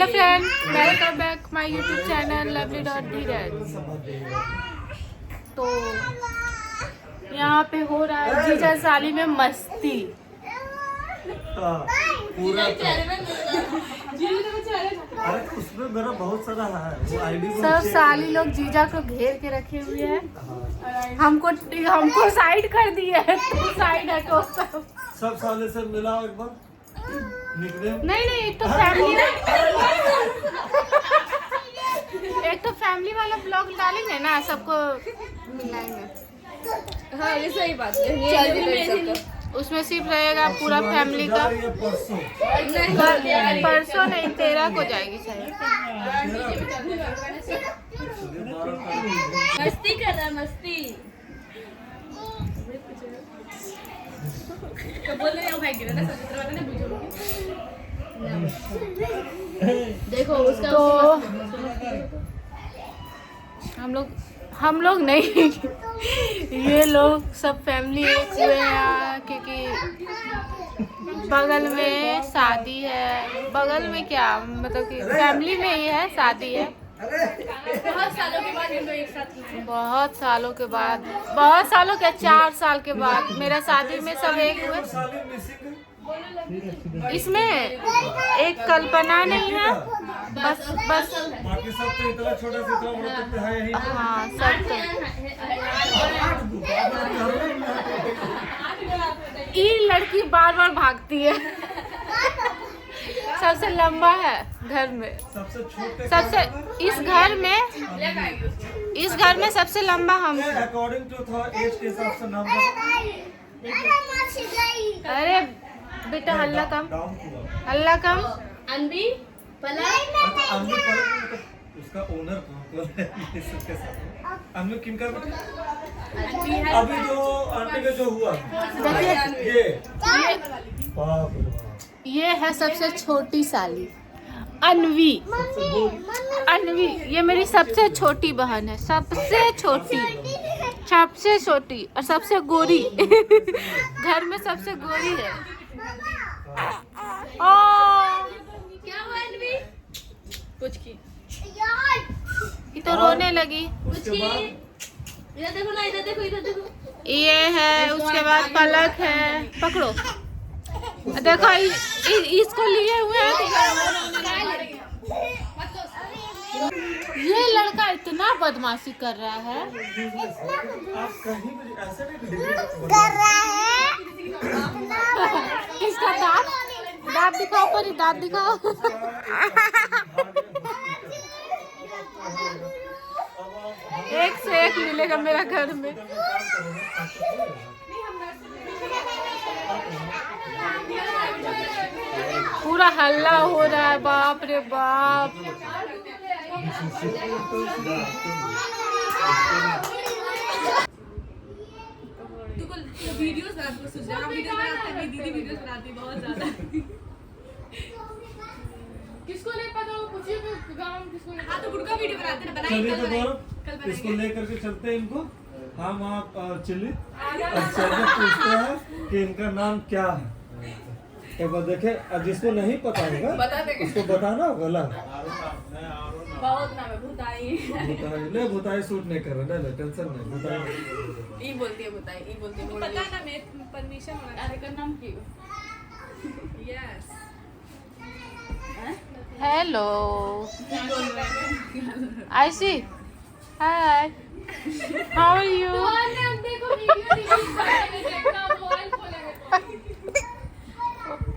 Hello friend, welcome back my YouTube channel lovely dot Dheeraj. तो यहाँ पे हो रहा है जीजा साली में मस्ती। पूरा अरे उसमें मेरा बहुत सारा है वो आईडी। सब साली लोग जीजा को घेर के रखे हुए हैं। हमको साइड कर दिए है। साइड हटो सब साले से मिलाओ एक बार निकले। नहीं, एक तो फैमिली वाला ब्लॉग डालेंगे ना, सबको मिलाएंगे। हाँ ये सही बात है। उसमें सिर्फ रहेगा पूरा फैमिली का। परसों नहीं, 13 को जाएगी शायद। मस्ती कर रहा है, मस्ती देखो उसका। तो हम लोग नहीं ये लोग सब फैमिली एक हुए हैं, क्योंकि बगल में शादी है। बगल में क्या मतलब कि फैमिली में ही है, शादी है। बहुत सालों के बाद हम लोग एक साथ हैं। बहुत सालों के बाद, बहुत सालों के 4 साल के बाद मेरा शादी में सब एक हुए। इसमें एक कल्पना नहीं है, बस बाकी सब तो इतना छोटा से इतना बड़ा तक है यही। हाँ सब तो। ये लड़की बार बार भागती है। सबसे लंबा है घर में, सबसे छोटे सबसे इस घर में सबसे लंबा हम। अकॉर्डिंग टू एज के हिसाब से नंबर। अरे बेटा हल्ला कम। अनबी पला उसका ओनर अम्मी किम कर अभी जो आंटी का जो हुआ ये बाप रे। ये है सबसे छोटी साली अनवी। ये मेरी सबसे छोटी बहन है, सबसे छोटी और सबसे गोरी। घर में सबसे गोरी है। क्या हुआ अनबी? कुछ की ये तो रोने लगी। इधर देखो ना, इधर देखो। ये है, उसके बाद पलक है। पकड़ो, देखो इसको लिए हुए हैं। ये लड़का इतना बदमाशी कर रहा है। आप कहीं भी ऐसे नहीं इसका दांत दिखाओ, पर दांत दिखाओ। एक से एक मिलेगा मेरा घर में। पूरा हल्ला हो रहा है, बाप रे बाप। वीडियोस दीदी वीडियोस बनाती बहुत ज्यादा। किसको ले पता हो कुछ गांव किसको ले। हाँ तो गुड़का वीडियो बनाते हैं, बनाएंगे कल इसको लेकर के चलते हैं इनको। हम आप चिल्ली पूछते हैं कि इनका नाम क्या है। एक बार देखे, जिसको नहीं पता होगा उसको बताना होगा। बहुत नाम है भूताई। ले भूताई सूट नहीं कर रहा, ले टेंशन नहीं। भूताई ई बोलती है भूताई, ई बोलती है। पता ना, मैं परमिशन अरे का नाम की। Yes hello Aishi, hi, how are you?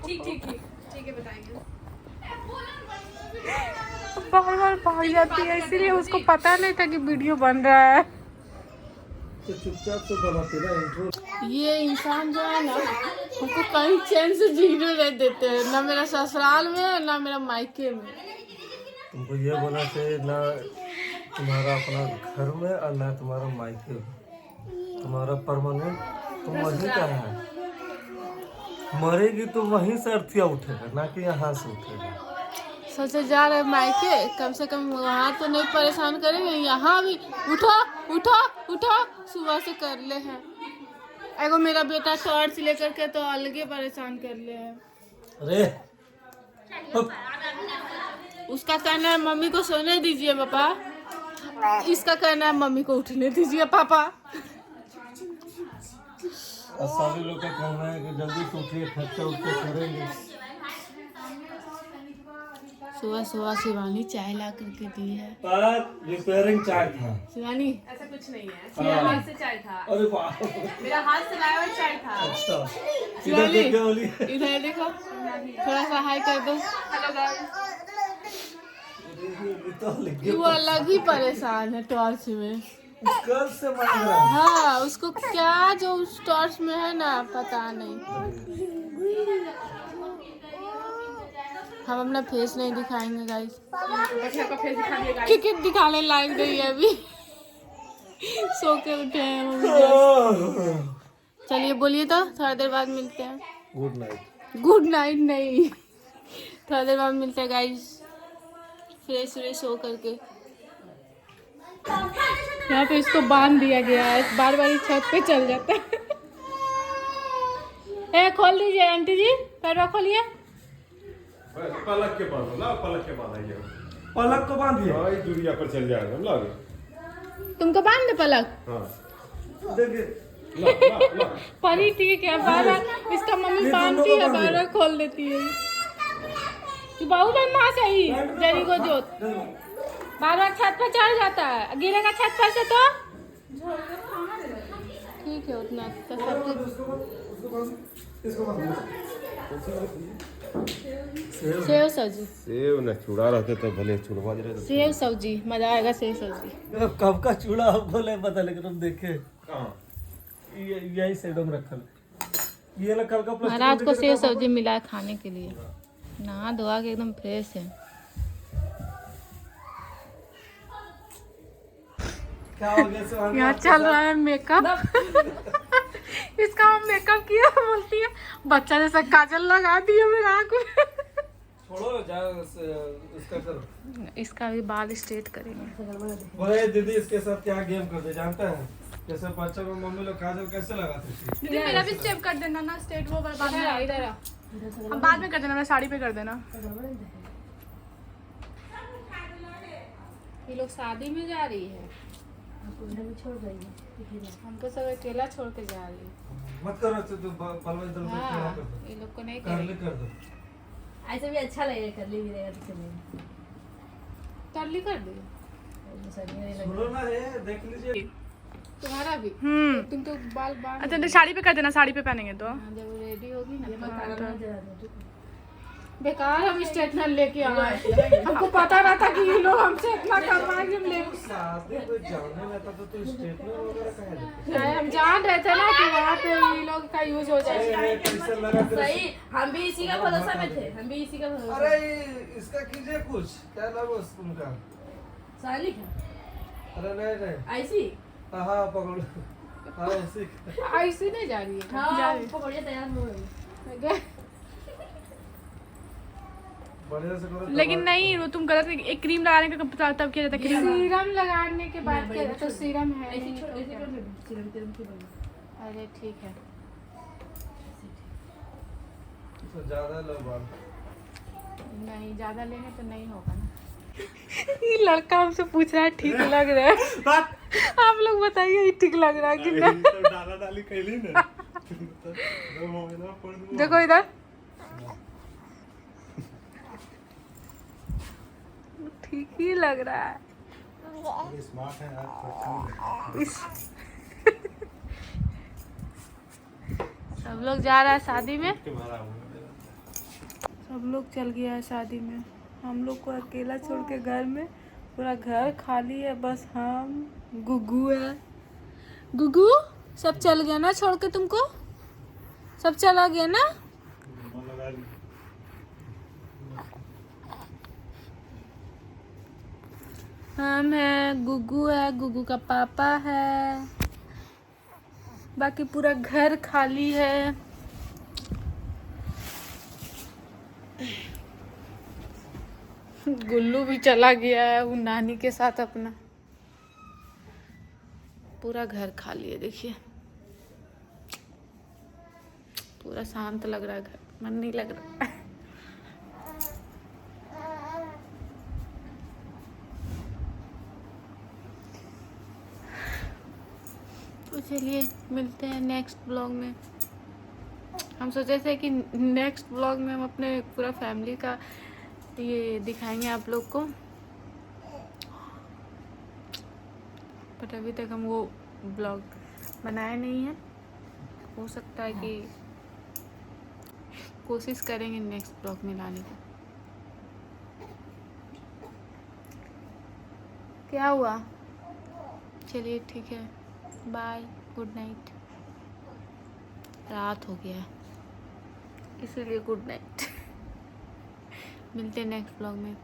ठीक है बताएंगे। बार भाग जाती है, इसीलिए उसको पता नहीं था कि वीडियो बन रहा है। तो चुपचाप से बनाते ना इंट्रो। ये इंसान जो है ना, हमको कहीं चैन से जीने नहीं देते हैं, ना मेरा ससुराल में ना मेरा मायके में। तुमको ये बोला चाहिए ना तुम्हारा अपना घर में और ना तुम्हारा मायके में। तुम्हारा परमानेंट तुम वहीं का है। मरेगी तो वहीं से अर्थिया उठेगा, ना कि यहाँ से उठेगा। सोचे जा रहे मायके, कम से कम वहाँ तो नहीं परेशान करेंगे, यहाँ भी उठो सुबह से कर ले हैं। एगो मेरा बेटा टॉर्च लेकर के तो अलगे परेशान कर ले हैं। अरे उसका कहना है मम्मी को सोने दीजिए पापा, इसका कहना है मम्मी को उठने दीजिए पापा। और सभी लोग का कहना है कि जल्दी से उठिए, खर्चा उठ के करेंगे। सुबह सुबह शिवानी चाय ला करके दी है। पर रिपेयरिंग चाय था। शिवानी ऐसा कुछ नहीं है, मेरा हाथ से चाय था। अरे वाह, मेरा हाथ से लाया हुआ चाय था। अच्छा। इधर शिवानी देख के बोली। इधर देखो, थोड़ा सा हाई कर दो। Hello guys. वो अलग ही परेशान है टॉर्च में, कल से मांग रहा है। हाँ उसको क्या जो उस टॉर्च में है ना पता नहीं। हम अपना फेस नहीं दिखाएंगे गाइस, बच्चे का फेस दिखा दिया गाइस। क्रिकेट दिखाने लायक नहीं है अभी। सो के उठे हैं मम्मी। चलिए बोलिए तो, थोड़ा देर बाद मिलते हैं। Good night. गुड नाइट नहीं, थोड़ा देर बाद मिलते हैं गाइस, फ्रेश व्रेश हो करके। यहाँ पे इसको बांध दिया गया है, बार बार छत पे चल जाता है। ए खोल दीजिए आंटी जी, पैरवा खोलिए। पलक के बांधो ना, पलक के बांधाइए। पलक को बांधिए। हाँ, इस दूरिया पर चल जाएगा हम लागे। तुमको बांध दे पलक। हाँ देखिए, ला ला ला। परी ठीक है, बार बार इसका मम्मी ये बांधती दोनों को है, बांध बार बार खोल देती है। तू बाबू बदमाश है ही, जरी को जोत बार बार छत पर चढ़ जाता है, गिरेगा छत पर से तो ठीक है उतना तो सब सेव सब्जी। सेव न चूड़ा रहते तो भले चूड़वा रहे तो। सेव सब्जी मजा आएगा, सेव सब्जी। अब कब का चूड़ा हमको नहीं पता, लेकिन हम देखे कहाँ? यही साइडों में रखल। ये ना कल का प्लास्टिक महाराज को में सेव सब्जी मिला है खाने के लिए, नहा धोआ के एकदम फ्रेश है। क्या हो गया सर? यहाँ चल रहा है मेकअप। इसका हम मेकअप किया, बोलती है बच्चा जैसा काजल लगा दिया मेरे आँख में। छोड़ो ना, जाओ इसका करो। इसका भी बाल स्ट्रेट करेंगे। बोले दीदी इसके साथ क्या गेम करते जानता है? जैसे बच्चों में मम्मी लोग काजल कैसे लगाते थे? दीदी मेरा भी स्टेप कर देना ना, स्टेट वो बाद में इधर हम बाद में कर देना, मैं साड़ी पे कर देना। ये लोग शादी में जा रही है, हमको सब अकेला छोड़ के जा रही है। मत करो तो पलवा इधर उधर टेढ़ा हाँ कर दो। ये लोग को नहीं कर करेंगे। ले कर दो। ऐसे भी अच्छा लगेगा, कर ली भी रहेगा तो चलेगा। टर्ली कर दो सुनो ना, ये देख लीजिए। तुम्हारा भी। तुम तो बाल बांध अच्छा तो साड़ी पे कर देना, साड़ी पे पहनेंगे तो। हाँ, जब वो रेडी होगी ना खाना बना जरा दो। बेकार हम स्ट्रेटनर लेके आए। हमको पता ना था कि ये लोग हमसे इतना करवाएंगे, हम ले शादी कोई जाने लेता तो स्टेटनर वगैरह कहाँ लेते? नहीं, हम जान रहे थे ना कि वहाँ पे ये लोग का यूज हो जाएगा। ये कैसे लगा तेरे से? सही, हम भी इसी का भरोसा में थे, हम भी इसी का भरोसा। अरे इसका कीजिए कुछ, क्या नाम है उनका? साली का अरे नहीं नहीं, ऐसी हाँ पकड़ो, हाँ उसी का। ऐसे नहीं जा रही है। हाँ पकड़िए, तैयार हो गई। बढ़िया से करो। लेकिन नहीं, वो तुम गलत, एक क्रीम लगाने का तब किया जाता है क्रीम। सीरम लगाने के बाद क्या तो सीरम है ऐसी नहीं छोड़, तो ऐसी क्या? कर दे, सिरम तिरम की बनी। अरे ठीक है। तो ज्यादा लो बाल। नहीं ज्यादा लेंगे तो नहीं होगा ना। ये लड़का हमसे पूछ रहा है ठीक लग रहा है, आप लोग बताइए ये ठीक लग रहा है कि नहीं? डाला डाली कैली ना। देखो इधर, ठीक ही लग रहा है। स्मार्ट है यार। सब लोग जा रहा है शादी में, सब लोग चल गया है शादी में, हम लोग को अकेला छोड़ के घर में। पूरा घर खाली है, बस हम गुग्गू है। गुग्गू सब चल गया ना छोड़ के तुमको, सब चला गया ना? हम है, गुग्गू है, गुग्गू का पापा है, बाकी पूरा घर खाली है। गुल्लू भी चला गया है वो नानी के साथ अपना, पूरा घर खाली है। देखिए पूरा शांत लग रहा है घर, मन नहीं लग रहा। तो चलिए मिलते हैं नेक्स्ट ब्लॉग में। हम सोचे थे कि नेक्स्ट ब्लॉग में हम अपने पूरा फैमिली का ये दिखाएंगे आप लोग को, बट अभी तक हम वो ब्लॉग बनाए नहीं हैं। हो सकता है कि कोशिश करेंगे नेक्स्ट ब्लॉग में लाने को। क्या हुआ? चलिए ठीक है, बाय, गुड नाइट। रात हो गया है इसीलिए गुड नाइट। मिलते हैं नेक्स्ट ब्लॉग में।